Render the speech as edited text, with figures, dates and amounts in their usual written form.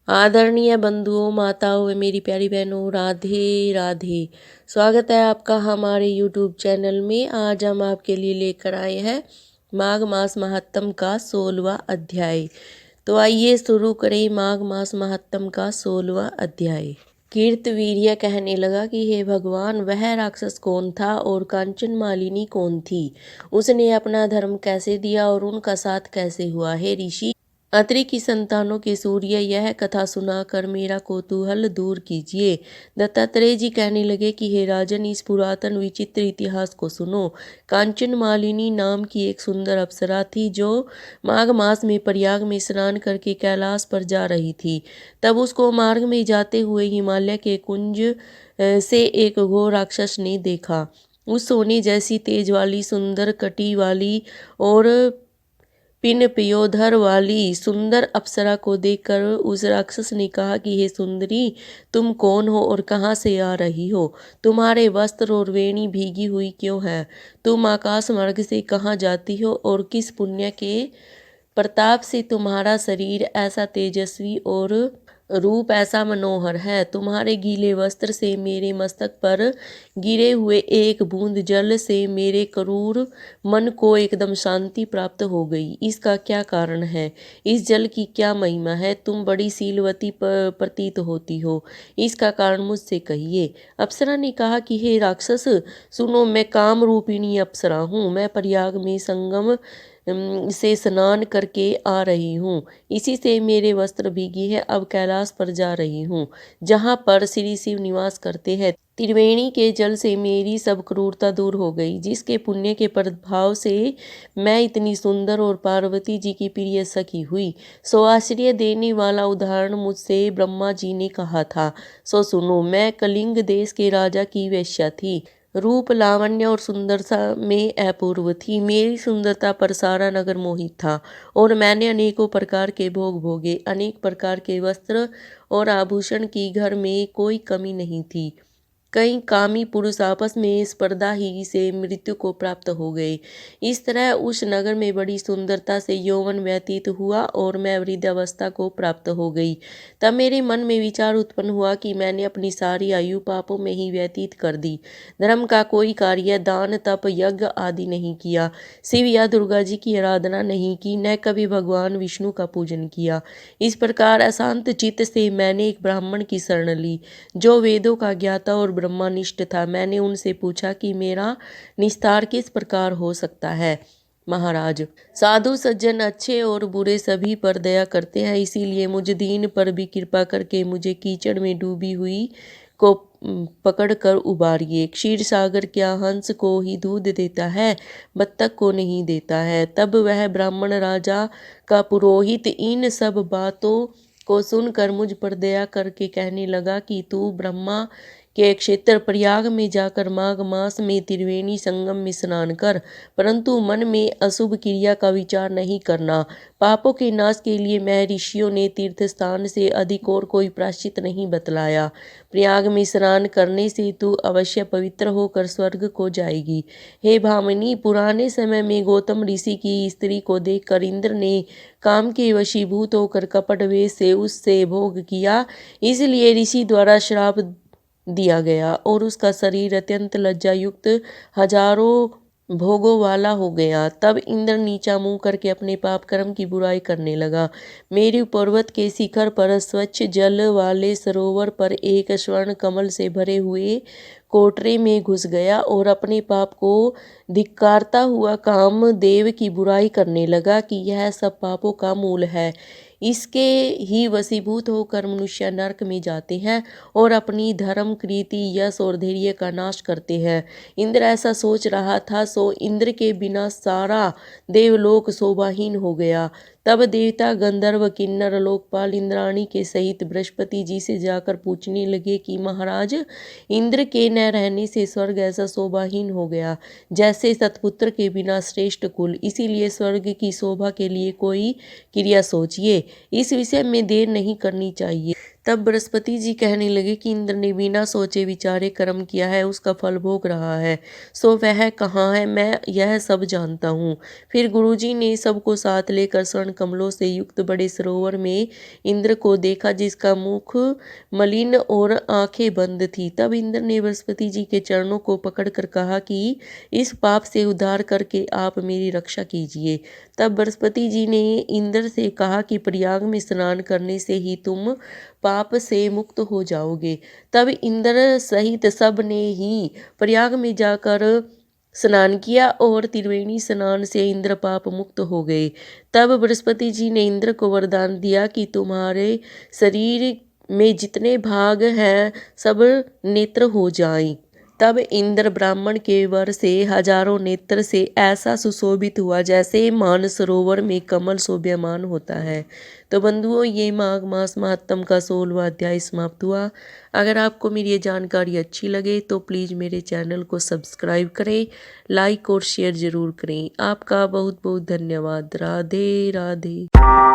आदरणीय बंधुओं, माताओं व मेरी प्यारी बहनों, राधे राधे। स्वागत है आपका हमारे YouTube चैनल में। आज हम आपके लिए लेकर आए हैं माघ मास महात्म का 16वां अध्याय। तो आइए शुरू करें माघ मास महात्म का 16वां अध्याय। कीर्तवीर्य कहने लगा कि हे भगवान, वह राक्षस कौन था और कांचन मालिनी कौन थी? उसने अपना धर्म कैसे दिया और उनका साथ कैसे हुआ? हे ऋषि, अत्रि की संतानों के सूर्य, यह कथा सुनाकर मेरा कौतूहल दूर कीजिए। दत्तात्रेय जी कहने लगे कि हे राजन, इस पुरातन विचित्र इतिहास को सुनो। कांचन मालिनी नाम की एक सुंदर अप्सरा थी जो माघ मास में प्रयाग में स्नान करके कैलाश पर जा रही थी। तब उसको मार्ग में जाते हुए हिमालय के कुंज से एक घोर राक्षस ने देखा। उस सोने जैसी तेज वाली, सुंदर कटी वाली और पिन पियोधर वाली सुंदर अप्सरा को देखकर उस राक्षस ने कहा कि हे सुंदरी, तुम कौन हो और कहाँ से आ रही हो? तुम्हारे वस्त्र और वेणी भीगी हुई क्यों है? तुम आकाश मार्ग से कहाँ जाती हो और किस पुण्य के प्रताप से तुम्हारा शरीर ऐसा तेजस्वी और रूप ऐसा मनोहर है? तुम्हारे गीले वस्त्र से मेरे मस्तक पर गिरे हुए एक बूंद जल से मेरे क्रूर मन को एकदम शांति प्राप्त हो गई। इसका क्या कारण है? इस जल की क्या महिमा है? तुम बड़ी शीलवती प्रतीत होती हो, इसका कारण मुझसे कहिए। अप्सरा ने कहा कि हे राक्षस, सुनो, मैं काम रूपिणी अप्सरा हूँ। मैं प्रयाग में संगम से स्नान करके आ रही हूँ। इसी से मेरे वस्त्र भीगी है। अब कैलाश पर जा रही हूँ, जहाँ पर श्री शिव निवास करते हैं। त्रिवेणी के जल से मेरी सब क्रूरता दूर हो गई, जिसके पुण्य के प्रभाव से मैं इतनी सुंदर और पार्वती जी की प्रिय सखी हुई। सो आश्चर्य देने वाला उदाहरण मुझसे ब्रह्मा जी ने कहा था। सो सुनो, मैं कलिंग देश के राजा की वेश्या थी। रूप, लावण्य और सुंदरता में अपूर्व थी। मेरी सुंदरता पर सारा नगर मोहित था और मैंने अनेकों प्रकार के भोग भोगे। अनेक प्रकार के वस्त्र और आभूषण की घर में कोई कमी नहीं थी। कई कामी पुरुष आपस में स्पर्धा ही से मृत्यु को प्राप्त हो गए। इस तरह उस नगर में बड़ी सुंदरता से यौवन व्यतीत हुआ और मैं वृद्धावस्था को प्राप्त हो गई। तब मेरे मन में विचार उत्पन्न हुआ कि मैंने अपनी सारी आयु पापों में ही व्यतीत कर दी। धर्म का कोई कार्य, दान, तप, यज्ञ आदि नहीं किया। शिव या दुर्गा जी की आराधना नहीं की, न कभी भगवान विष्णु का पूजन किया। इस प्रकार अशांत चित्त से मैंने एक ब्राह्मण की शरण ली, जो वेदों का ज्ञाता और ब्रह्मनिष्ठ था। मैंने उनसे पूछा कि मेरा निस्तार किस प्रकार हो सकता है। महाराज, साधु सज्जन अच्छे और बुरे सभी पर दया करते हैं, इसीलिए मुझ दीन पर भी कृपा करके मुझे कीचड़ में डूबी हुई को पकड़कर उबारिए। क्षीर सागर क्या हंस को ही दूध देता है, बत्तख को नहीं देता है? तब वह ब्राह्मण राजा का पुरोहित इन सब बातों को सुनकर मुझ पर दया करके कहने लगा कि तू ब्रह्मा के क्षेत्र प्रयाग में जाकर माघ मास में त्रिवेणी संगम में स्नान कर, परंतु मन में अशुभ क्रिया का विचार नहीं करना। पापों के नाश के लिए महर्षियों ने तीर्थ स्थान से अधिक और कोई प्रायश्चित नहीं बतलाया। प्रयाग में स्नान करने से तू अवश्य पवित्र होकर स्वर्ग को जाएगी। हे भामिनी, पुराने समय में गौतम ऋषि की स्त्री को देखकर इंद्र ने काम के वशीभूत होकर कपट वेश से उससे भोग किया। इसलिए ऋषि द्वारा श्राप दिया गया और उसका शरीर अत्यंत लज्जा युक्त हजारों भोगों वाला हो गया। तब इंद्र नीचा मुंह करके अपने पाप कर्म की बुराई करने लगा। मेरु पर्वत के शिखर पर स्वच्छ जल वाले सरोवर पर एक स्वर्ण कमल से भरे हुए कोटरे में घुस गया और अपने पाप को धिक्कारता हुआ कामदेव की बुराई करने लगा कि यह सब पापों का मूल है। इसके ही वशीभूत होकर मनुष्य नरक में जाते हैं और अपनी धर्म, कीर्ति, यश और धैर्य का नाश करते हैं। इंद्र ऐसा सोच रहा था, सो इंद्र के बिना सारा देवलोक शोभाहीन हो गया। तब देवता, गंधर्व, किन्नर, लोकपाल इंद्राणी के सहित बृहस्पति जी से जाकर पूछने लगे कि महाराज, इंद्र के न रहने से स्वर्ग ऐसा शोभाहीन हो गया जैसे सतपुत्र के बिना श्रेष्ठ कुल। इसीलिए स्वर्ग की शोभा के लिए कोई क्रिया सोचिए। इस विषय में देर नहीं करनी चाहिए। तब बृहस्पति जी कहने लगे कि इंद्र ने बिना सोचे विचारे कर्म किया है, उसका फल भोग रहा है, सो वह कहाँ है, मैं यह सब जानता हूँ। फिर गुरुजी ने सबको साथ लेकर स्वर्ण कमलों से युक्त बड़े सरोवर में इंद्र को देखा, जिसका मुख मलिन और आंखें बंद थी। तब इंद्र ने बृहस्पति जी के चरणों को पकड़कर कहा कि इस पाप से उद्धार करके आप मेरी रक्षा कीजिए। तब बृहस्पति जी ने इंद्र से कहा कि प्रयाग में स्नान करने से ही तुम पाप से मुक्त हो जाओगे। तब इंद्र सहित सब ने ही प्रयाग में जाकर स्नान किया और त्रिवेणी स्नान से इंद्र पाप मुक्त हो गए। तब बृहस्पति जी ने इंद्र को वरदान दिया कि तुम्हारे शरीर में जितने भाग हैं सब नेत्र हो जाएं। तब इंद्र ब्राह्मण के वर से हजारों नेत्र से ऐसा सुशोभित हुआ जैसे मानसरोवर में कमल शोभ्यमान होता है। तो बंधुओं, ये माघ मास महात्म का 16वां अध्याय समाप्त हुआ। अगर आपको मेरी ये जानकारी अच्छी लगे तो प्लीज़ मेरे चैनल को सब्सक्राइब करें, लाइक और शेयर ज़रूर करें। आपका बहुत बहुत धन्यवाद। राधे राधे।